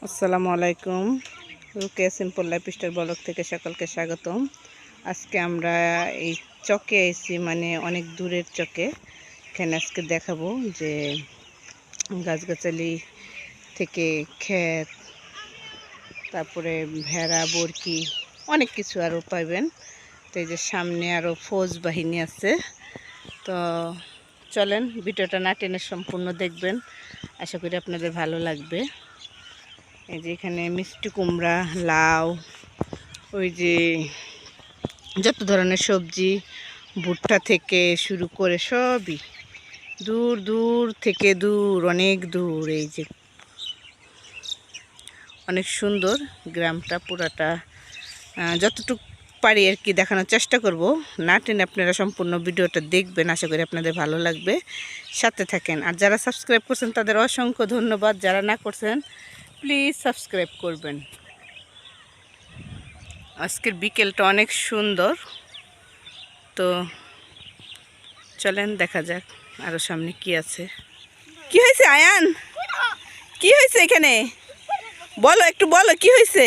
আসসালামু আলাইকুম। রুকিয়া simple life style blog থেকে সকলকে স্বাগতম। আজকে আমরা এই চকে এসেছি, মানে অনেক দূরের চকে। এখানে আজকে দেখাবো যে গাছগাছালি থেকে ক্ষেত, তারপরে ভেড়া, বরকি, অনেক কিছু আরও পাইবেন। তো এই যে সামনে আরও ফৌজ বাহিনী আছে। তো চলেন, ভিডিওটা না টেনে সম্পূর্ণ দেখবেন, আশা করি আপনাদের ভালো লাগবে। এই যে এখানে মিষ্টি কুমড়া, লাউ, ওই যে যত ধরনের সবজি, ভুট্টা থেকে শুরু করে সবই দূর দূর থেকে অনেক দূর। এই যে অনেক সুন্দর গ্রামটা পুরাটা, যতটুকু পারি আর কি দেখানোর চেষ্টা করব। না টেনে আপনারা সম্পূর্ণ ভিডিওটা দেখবেন, আশা করি আপনাদের ভালো লাগবে, সাথে থাকেন। আর যারা সাবস্ক্রাইব করছেন তাদের অসংখ্য ধন্যবাদ, যারা না করছেন প্লিজ সাবস্ক্রাইব করবেন। আজকের বিকেলটা অনেক সুন্দর। তো চলেন দেখা যাক আরও সামনে কি আছে। কি হয়েছে আয়ান, কি হয়েছে এখানে? বলো, একটু বলো কি হয়েছে।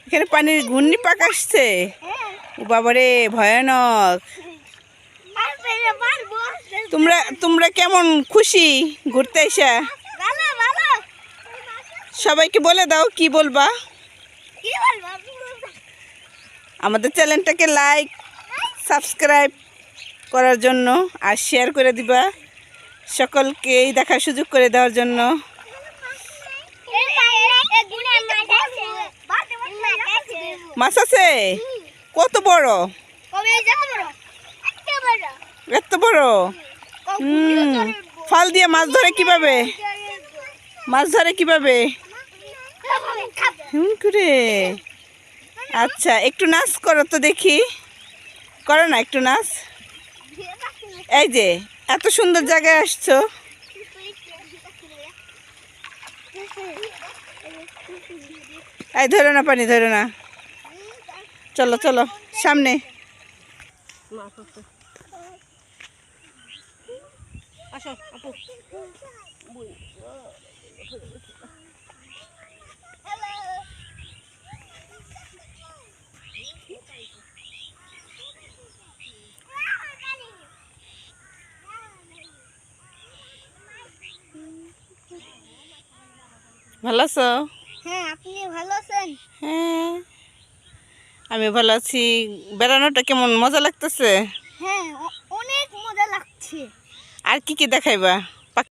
এখানে পানির ঘূর্ণি পাক আসছে। ও বাবারে, ভয়ানক। তোমরা কেমন খুশি ঘুরতে এসে? সবাইকে বলে দাও, কি বলবা? আমাদের চ্যানেলটাকে লাইক, সাবস্ক্রাইব করার জন্য আর শেয়ার করে দিবা, সকলকেই দেখার সুযোগ করে দেওয়ার জন্য। মাছ আছে? কত বড়? এত বড়? ফাল দিয়ে মাছ ধরে কিভাবে? মাছ ধরে কিভাবে? করে। আচ্ছা, একটু নাচ করো তো দেখি, করো না একটু নাচ। এই যে এত সুন্দর জায়গায় আসছো, এই ধরো না, পানি ধরো না। চলো চলো সামনে। ভালো আছো? হ্যাঁ, আপনি ভালো আছেন? হ্যাঁ, আমি ভালো আছি। বেড়ানোটা কেমন মজা লাগতেছে? হ্যাঁ, অনেক মজা লাগছে। আর কি কি দেখাইবা?